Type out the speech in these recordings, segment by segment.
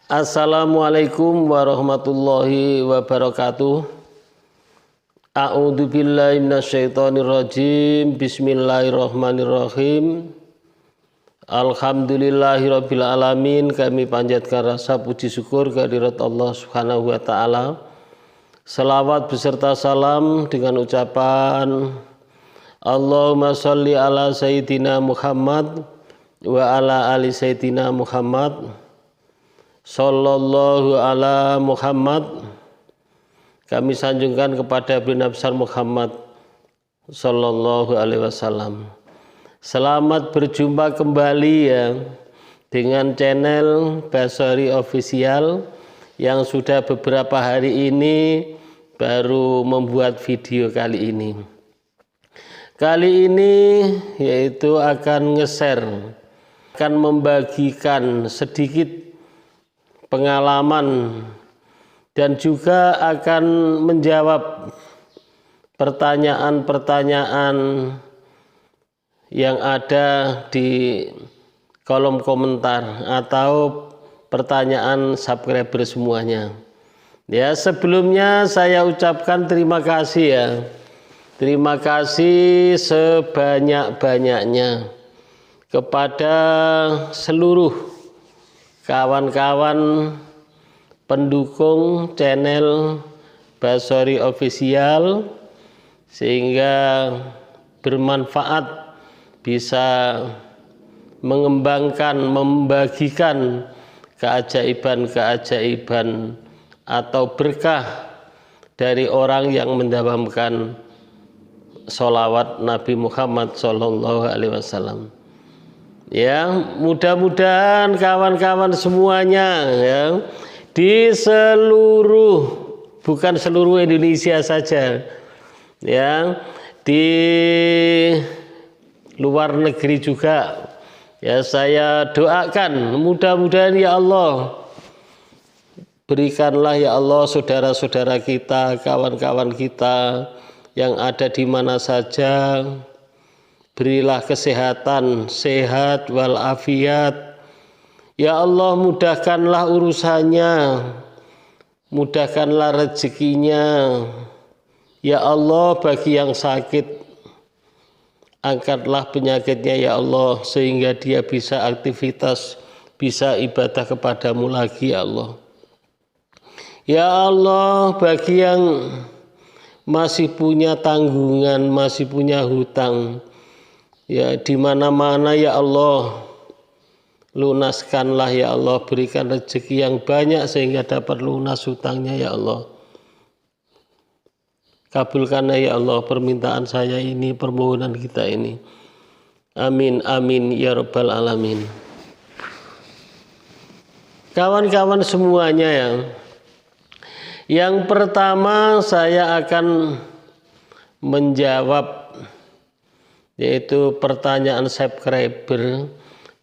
Assalamualaikum warahmatullahi wabarakatuh. A'udzu billahi minasyaitonir rajim. Bismillahirrahmanirrahim. Alhamdulillahirabbil alamin. Kami panjatkan rasa puji syukur kehadirat Allah Subhanahu wa taala. Selawat beserta salam dengan ucapan Allahumma sholli ala sayyidina Muhammad wa ala ali sayyidina Muhammad. Sallallahu ala Muhammad. Kami sanjungkan kepada Nabi besar Muhammad Sallallahu alaihi wasallam. Selamat berjumpa kembali ya dengan channel Basori Official yang sudah beberapa hari ini baru membuat video kali ini. Kali ini yaitu akan nge-share, akan membagikan sedikit pengalaman dan juga akan menjawab pertanyaan-pertanyaan yang ada di kolom komentar atau pertanyaan subscriber semuanya. Ya, sebelumnya saya ucapkan terima kasih ya. Terima kasih sebanyak-banyaknya kepada seluruh kawan-kawan pendukung channel Basori Official sehingga bermanfaat, bisa mengembangkan, membagikan keajaiban-keajaiban atau berkah dari orang yang mendawamkan sholawat Nabi Muhammad Sallallahu Alaihi Wasallam. Ya, mudah-mudahan kawan-kawan semuanya ya di seluruh, bukan seluruh Indonesia saja ya, di luar negeri juga ya, saya doakan mudah-mudahan ya Allah, berikanlah ya Allah saudara-saudara kita, kawan-kawan kita yang ada di mana saja, berilah kesehatan, sehat walafiat. Ya Allah, mudahkanlah urusannya, mudahkanlah rezekinya. Ya Allah, bagi yang sakit, angkatlah penyakitnya ya Allah, sehingga dia bisa aktivitas, bisa ibadah kepadamu lagi ya Allah. Ya Allah, bagi yang masih punya tanggungan, masih punya hutang, ya di mana-mana ya Allah, lunaskanlah ya Allah, berikan rezeki yang banyak sehingga dapat lunas hutangnya ya Allah. Kabulkanlah ya Allah permintaan saya ini, permohonan kita ini. Amin amin ya rabbal alamin. Kawan-kawan semuanya ya, yang pertama saya akan menjawab yaitu pertanyaan subscriber,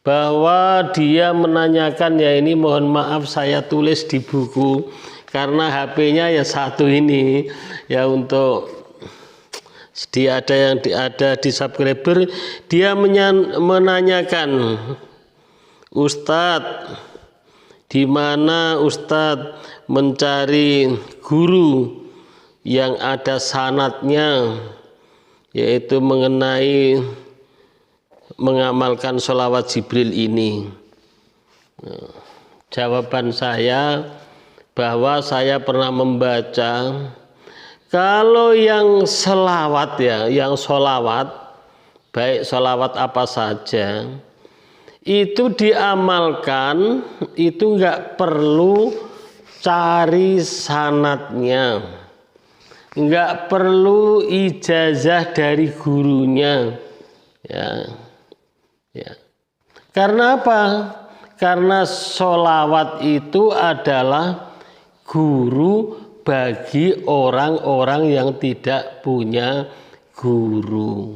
bahwa dia menanyakan ya, ini mohon maaf saya tulis di buku karena HP-nya ya satu ini ya, untuk dia ada di subscriber. Dia menanyakan, Ustadz, di mana Ustadz mencari guru yang ada sanadnya, yaitu mengenai mengamalkan sholawat Jibril ini. Jawaban saya bahwa saya pernah membaca, kalau yang sholawat ya, yang sholawat, baik sholawat apa saja, itu diamalkan, itu nggak perlu cari sanadnya, nggak perlu ijazah dari gurunya ya. Ya. Karena apa? Karena sholawat itu adalah guru bagi orang-orang yang tidak punya guru.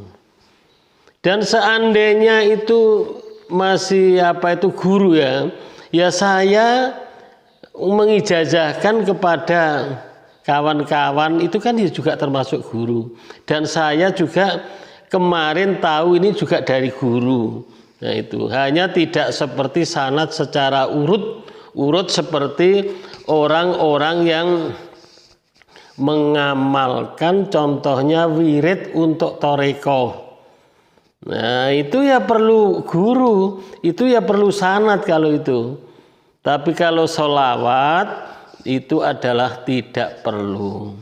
Dan seandainya itu masih guru ya, ya saya mengijazahkan kepada kawan-kawan itu kan juga termasuk guru. Dan saya juga kemarin tahu ini juga dari guru. Nah itu hanya tidak seperti sanad secara urut urut seperti orang-orang yang mengamalkan contohnya wirid untuk toreko. Nah itu ya perlu guru, itu ya perlu sanad kalau itu. Tapi kalau sholawat itu adalah tidak perlu.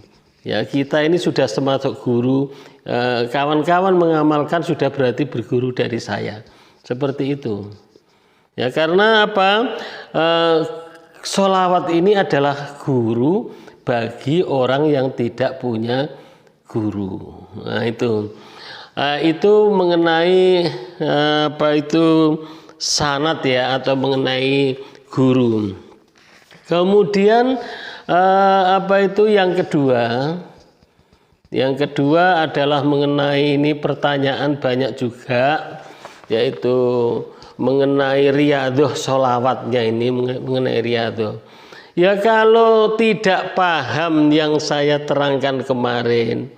Ya kita ini sudah termasuk guru, kawan-kawan mengamalkan sudah berarti berguru dari saya. Seperti itu. Ya karena apa? Sholawat ini adalah guru bagi orang yang tidak punya guru. Nah itu mengenai apa itu sanad ya atau mengenai guru. Kemudian apa itu yang kedua? Yang kedua adalah mengenai ini pertanyaan banyak juga, yaitu mengenai riyadhah sholawatnya ini mengenai riyadhah. Ya kalau tidak paham yang saya terangkan kemarin,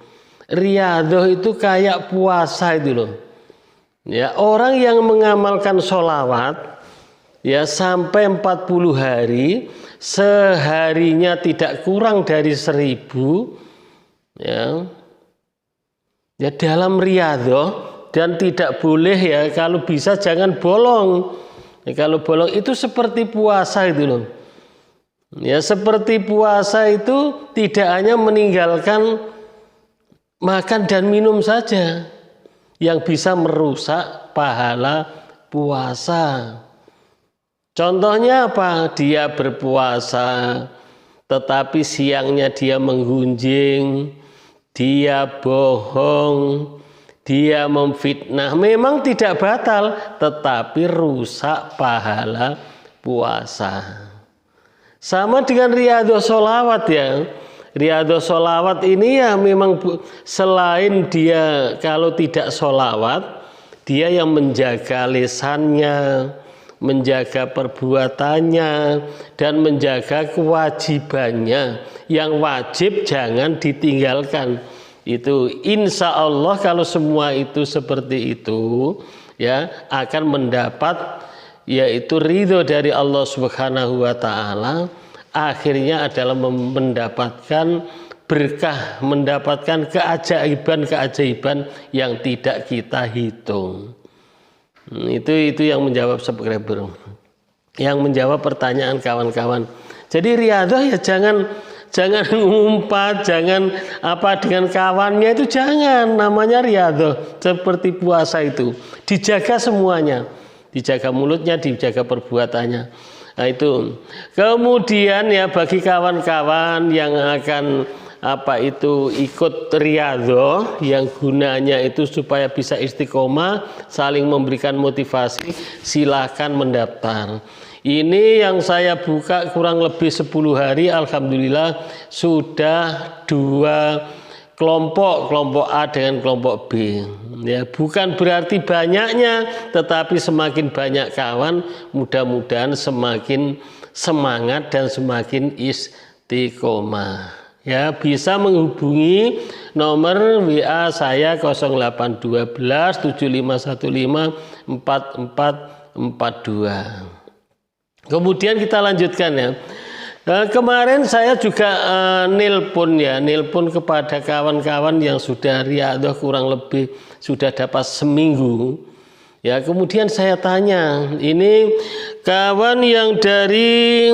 riyadhah itu kayak puasa itu loh. Ya orang yang mengamalkan sholawat ya sampai 40 hari, seharinya tidak kurang dari 1000 ya. Ya dalam riyadhah dan tidak boleh ya kalau bisa jangan bolong. Ya, kalau bolong itu seperti puasa itu loh. Ya seperti puasa itu tidak hanya meninggalkan makan dan minum saja yang bisa merusak pahala puasa. Contohnya apa? Dia berpuasa tetapi siangnya dia menggunjing, dia bohong, dia memfitnah. Memang tidak batal tetapi rusak pahala puasa. Sama dengan riyadhah sholawat ya. Riyadhah sholawat ini ya memang selain dia kalau tidak sholawat, dia yang menjaga lisannya, menjaga perbuatannya, dan menjaga kewajibannya. Yang wajib jangan ditinggalkan. Itu insya Allah kalau semua itu seperti itu ya akan mendapat yaitu ridho dari Allah Subhanahu wa taala, akhirnya adalah mendapatkan berkah, mendapatkan keajaiban-keajaiban yang tidak kita hitung. Itu yang menjawab subscriber. Yang menjawab pertanyaan kawan-kawan. Jadi riyadhah ya jangan ngumpat, jangan apa dengan kawannya itu jangan, namanya riyadhah seperti puasa itu. Dijaga semuanya. Dijaga mulutnya, dijaga perbuatannya. Nah itu. Kemudian ya bagi kawan-kawan yang akan apa itu ikut riyadhah yang gunanya itu supaya bisa istiqomah, saling memberikan motivasi, silakan mendaftar. Ini yang saya buka kurang lebih 10 hari, alhamdulillah sudah 2 kelompok A dengan kelompok B. Ya, bukan berarti banyaknya, tetapi semakin banyak kawan, mudah-mudahan semakin semangat dan semakin istiqomah. Ya, bisa menghubungi nomor WA saya 0812 7515 4442. Kemudian kita lanjutkan ya. Nah, kemarin saya juga nelpon kepada kawan-kawan yang sudah riyadhah kurang lebih sudah dapat seminggu. Ya, kemudian saya tanya, ini kawan yang dari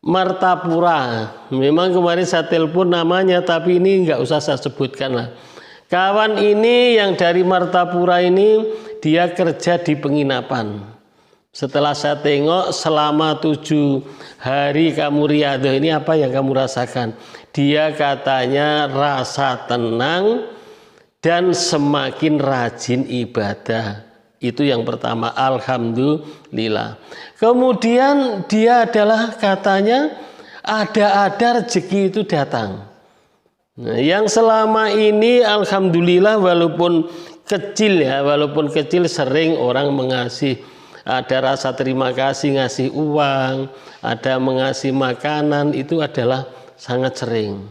Martapura, memang kemarin saya telepon namanya, tapi ini nggak usah saya sebutkan lah. Kawan ini yang dari Martapura ini dia kerja di penginapan. Setelah saya tengok selama 7 hari kamu riyadhah ini apa yang kamu rasakan? Dia katanya rasa tenang dan semakin rajin ibadah. Itu yang pertama, alhamdulillah. Kemudian dia adalah katanya ada rezeki itu datang. Nah, yang selama ini alhamdulillah walaupun kecil sering orang mengasih, ada rasa terima kasih, ngasih uang, ada mengasih makanan, itu adalah sangat sering.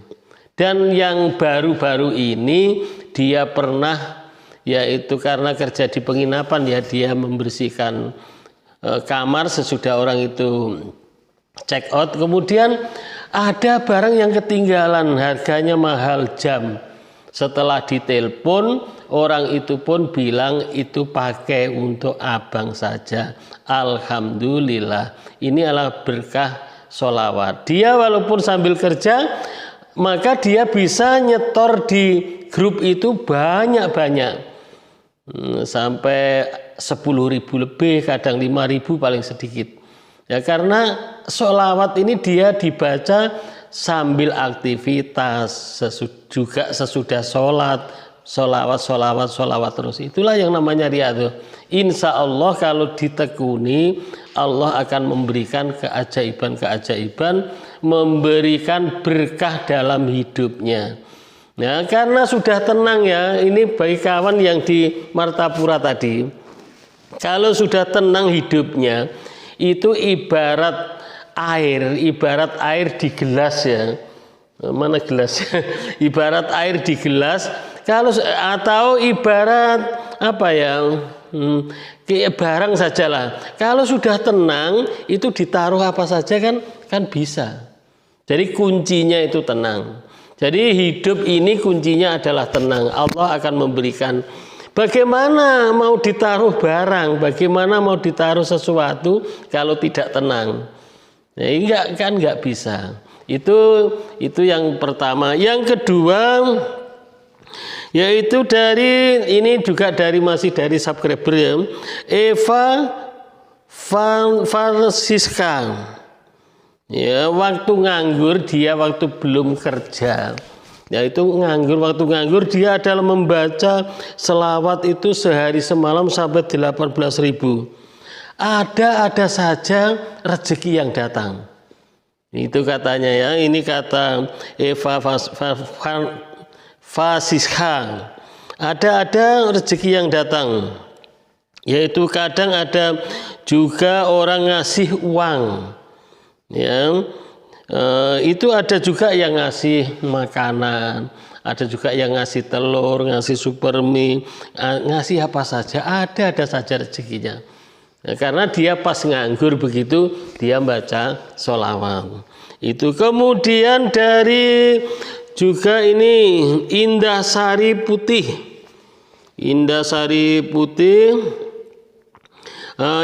Dan yang baru-baru ini dia pernah, yaitu karena kerja di penginapan ya, dia membersihkan kamar sesudah orang itu check out. Kemudian ada barang yang ketinggalan, harganya mahal, jam. Setelah ditelepon, orang itu pun bilang itu pakai untuk abang saja. Alhamdulillah, ini adalah berkah sholawat. Dia walaupun sambil kerja, maka dia bisa nyetor di grup itu banyak-banyak. Sampai 10.000 lebih, kadang 5.000 paling sedikit. Ya, karena sholawat ini dia dibaca sambil aktivitas, juga sesudah sholat, sholawat terus. Itulah yang namanya riyadhah. Insya Allah kalau ditekuni, Allah akan memberikan keajaiban-keajaiban, memberikan berkah dalam hidupnya. Nah, karena sudah tenang ya, ini bagi kawan yang di Martapura tadi, kalau sudah tenang hidupnya, itu ibarat air di gelas ya. Mana gelasnya? Ibarat air di gelas. Atau ibarat apa ya? Barang sajalah. Kalau sudah tenang, itu ditaruh apa saja kan bisa. Jadi kuncinya itu tenang. Jadi hidup ini kuncinya adalah tenang. Allah akan memberikan. Bagaimana mau ditaruh barang, bagaimana mau ditaruh sesuatu kalau tidak tenang? Ya, enggak bisa. Itu yang pertama. Yang kedua, yaitu masih dari subscriber ya, Eva Francisca. Ya, waktu nganggur dia waktu belum kerja. Yaitu waktu nganggur dia adalah membaca selawat itu sehari semalam sampai 18.000. Ada saja rezeki yang datang. Itu katanya ya, ini kata Eva Francisca. Ada rezeki yang datang. Yaitu kadang ada juga orang ngasih uang. Ya, itu ada juga yang ngasih makanan, ada juga yang ngasih telur, ngasih supermie, ngasih apa saja, ada saja rezekinya. Ya, karena dia pas nganggur begitu dia baca sholawat. Itu kemudian dari juga ini Indah Sari Putih.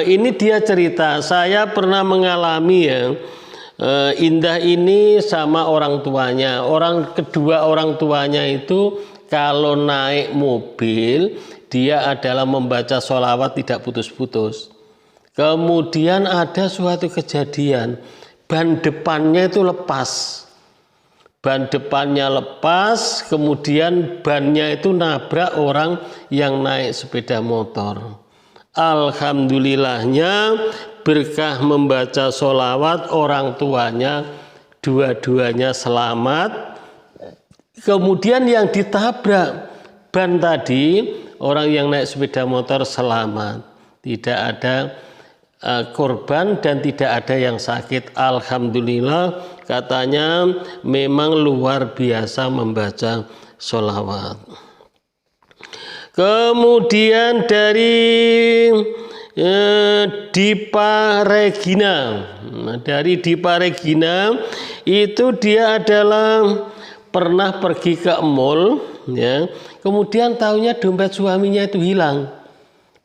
Ini dia cerita, saya pernah mengalami ya. Indah ini sama orang tuanya. Kedua orang tuanya itu kalau naik mobil dia adalah membaca sholawat tidak putus-putus. Kemudian ada suatu kejadian, ban depannya itu lepas. Ban depannya lepas, kemudian bannya itu nabrak orang yang naik sepeda motor. Alhamdulillahnya berkah membaca sholawat, orang tuanya dua-duanya selamat. Kemudian yang ditabrak ban tadi, orang yang naik sepeda motor selamat, tidak ada korban dan tidak ada yang sakit. Alhamdulillah, katanya memang luar biasa membaca sholawat. Kemudian dari Dipa Regina. Dari Dipa Regina itu dia adalah pernah pergi ke mall ya. Kemudian tahunya dompet suaminya itu hilang.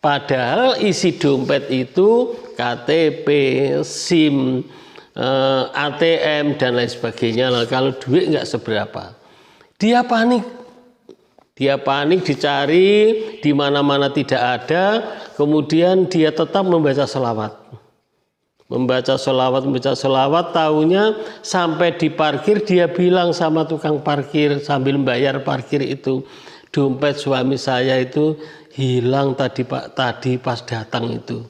Padahal isi dompet itu KTP, SIM, ATM dan lain sebagainya. Nah, kalau duit nggak seberapa. Dia panik dicari di mana-mana tidak ada, kemudian dia tetap membaca selawat. Membaca selawat, tahunya sampai di parkir dia bilang sama tukang parkir sambil membayar parkir itu, dompet suami saya itu hilang tadi Pak, tadi pas datang itu.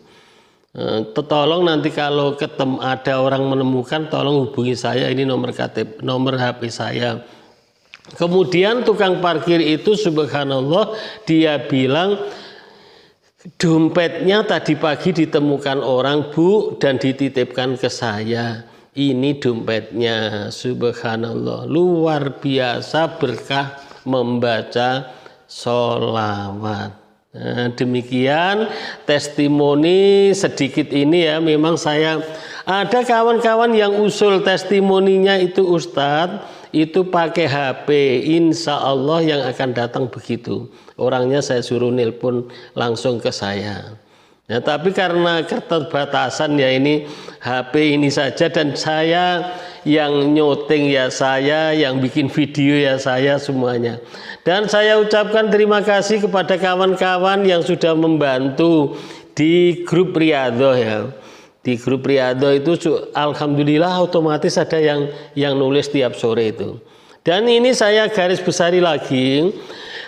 Tolong nanti kalau ada orang menemukan tolong hubungi saya, ini nomor KTP, nomor HP saya. Kemudian tukang parkir itu subhanallah dia bilang dompetnya tadi pagi ditemukan orang Bu dan dititipkan ke saya. Ini dompetnya, subhanallah, luar biasa berkah membaca sholawat. Nah, demikian testimoni sedikit ini ya, memang saya Ada kawan-kawan yang usul testimoninya itu Ustadz, itu pakai HP, insya Allah yang akan datang begitu. Orangnya saya suruh nelpon langsung ke saya. Ya, tapi karena keterbatasan ya ini HP ini saja, dan saya yang nyuting ya saya, yang bikin video ya saya semuanya. Dan saya ucapkan terima kasih kepada kawan-kawan yang sudah membantu di grup Riyadhah ya. Di grup Riyadhah itu alhamdulillah otomatis ada yang nulis tiap sore itu. Dan ini saya garis besari lagi,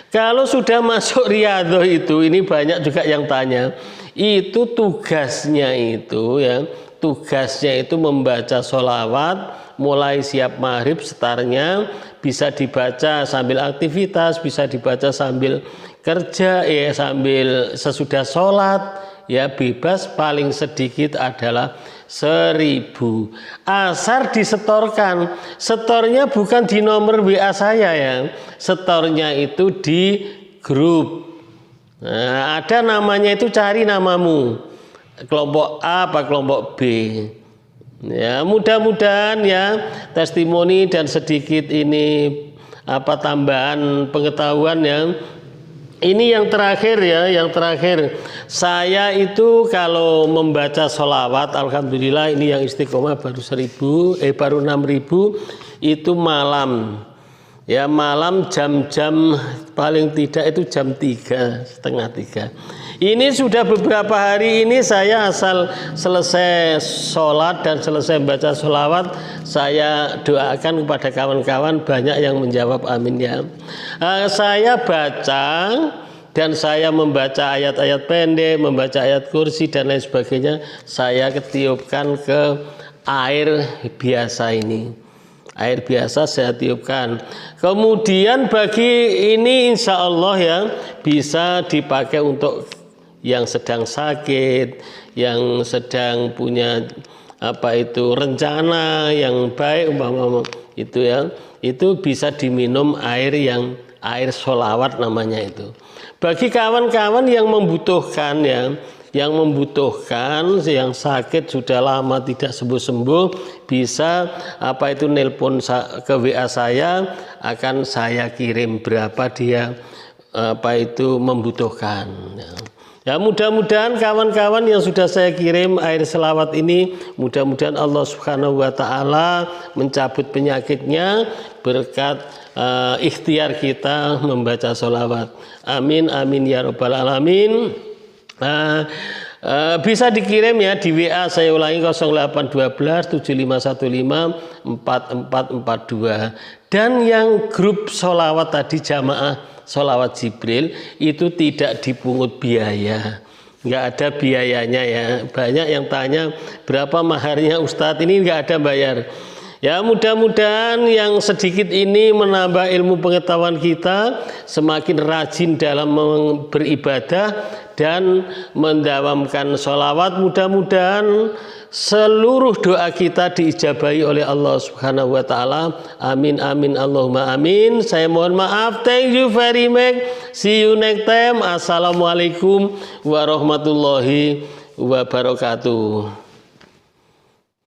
kalau sudah masuk Riyadhah itu, ini banyak juga yang tanya, itu tugasnya itu ya, tugasnya itu membaca sholawat mulai siap maghrib, setarnya bisa dibaca sambil aktivitas, bisa dibaca sambil kerja ya, sambil sesudah sholat ya, bebas, paling sedikit adalah 1000. Asar disetorkan, setornya bukan di nomor WA saya ya, setornya itu di grup. Nah, ada namanya itu, cari namamu, kelompok A apa kelompok B. Ya, mudah-mudahan ya testimoni dan sedikit ini apa tambahan pengetahuan ya. Ini yang terakhir ya, yang terakhir. Saya itu kalau membaca sholawat, alhamdulillah ini yang istiqomah baru 6.000 itu malam. Ya, malam jam-jam paling tidak itu jam 3, setengah 3. Ini sudah beberapa hari ini saya asal selesai sholat dan selesai baca sholawat, saya doakan kepada kawan-kawan, banyak yang menjawab amin ya. Saya baca dan saya membaca ayat-ayat pendek, membaca ayat kursi dan lain sebagainya, saya ketiupkan ke air biasa ini. Air biasa saya tiupkan. Kemudian bagi ini insya Allah ya bisa dipakai untuk yang sedang sakit, yang sedang punya apa itu rencana yang baik umpama itu ya, itu bisa diminum air yang air sholawat namanya itu. Bagi kawan-kawan yang membutuhkan ya, yang membutuhkan, yang sakit sudah lama tidak sembuh-sembuh, bisa apa itu nelpon ke WA saya, akan saya kirim berapa dia apa itu membutuhkan. Ya, mudah-mudahan kawan-kawan yang sudah saya kirim air selawat ini, mudah-mudahan Allah Subhanahu wa taala mencabut penyakitnya berkat ikhtiar kita membaca sholawat. Amin amin ya rabbal alamin. Bisa dikirim ya di WA, saya ulangi 0812 7515 4442. Dan yang grup sholawat tadi jamaah sholawat Jibril itu tidak dipungut biaya, nggak ada biayanya ya. Banyak yang tanya berapa maharnya Ustadz, ini nggak ada bayar. Ya, mudah-mudahan yang sedikit ini menambah ilmu pengetahuan kita, semakin rajin dalam beribadah dan mendawamkan sholawat. Mudah-mudahan seluruh doa kita diijabahi oleh Allah Subhanahu wa taala. Amin amin Allahumma amin. Saya mohon maaf. Thank you very much. See you next time. Assalamualaikum warahmatullahi wabarakatuh.